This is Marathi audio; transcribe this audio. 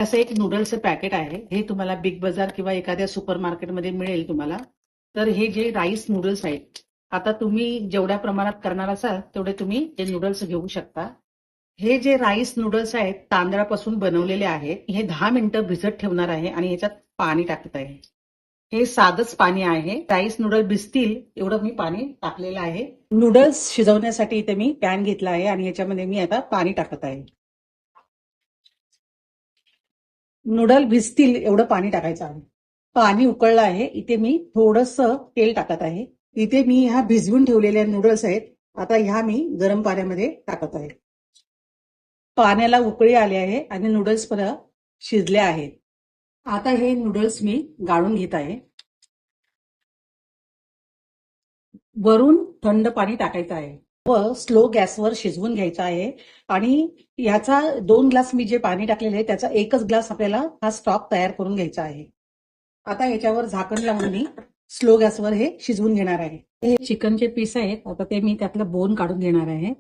असं एक नूडल्सचं पॅकेट आहे. हे तुम्हाला बिग बाजार किंवा एखाद्या सुपर मार्केटमध्ये मिळेल तुम्हाला. तर हे जे राईस नूडल्स आहेत, आता तुम्ही जेवढ्या प्रमाणात करणार असाल तेवढे तुम्ही हे नूडल्स घेऊ शकता. हे जे राईस नूडल्स आहेत तांदळापासून बनवलेले आहेत. हे 10 मिनिटं भिजत ठेवणार आहे आणि ह्याच्यात पाणी टाकत आहे. हे साधंच पाणी आहे. राईस नूडल भिजतील एवढं मी पाणी टाकलेलं आहे. नूडल्स शिजवण्यासाठी इथे मी पॅन घेतला आहे आणि ह्याच्यामध्ये मी आता पाणी टाकत आहे. नूडल भिजतील एवढं पाणी टाकायचं आहे. पाणी उकळलं आहे. इथे मी थोडंसं तेल टाकत आहे. इथे मी ह्या भिजवून ठेवलेल्या नूडल्स आहेत. आता ह्या मी गरम पाण्यामध्ये टाकत आहे. पाण्याला उकळी आली आहे आणि नूडल्स पण शिजले आहेत. आता हे नूडल्स मी गाळून घेत आहे. वरून थंड पाणी टाकायचं आहे व स्लो गॅसवर शिजवून घ्यायचं आहे. आणि ह्याचा 2 ग्लास मी जे पाणी टाकलेलं आहे त्याचा 1च ग्लास आपल्याला हा स्टॉक तयार करून घ्यायचा आहे. आता ह्याच्यावर झाकण लावून मी स्लो गॅसवर हे शिजवून घेणार आहे. हे चिकनचे पीस आहेत. आता ते मी त्यातलं बोन काढून घेणार आहे.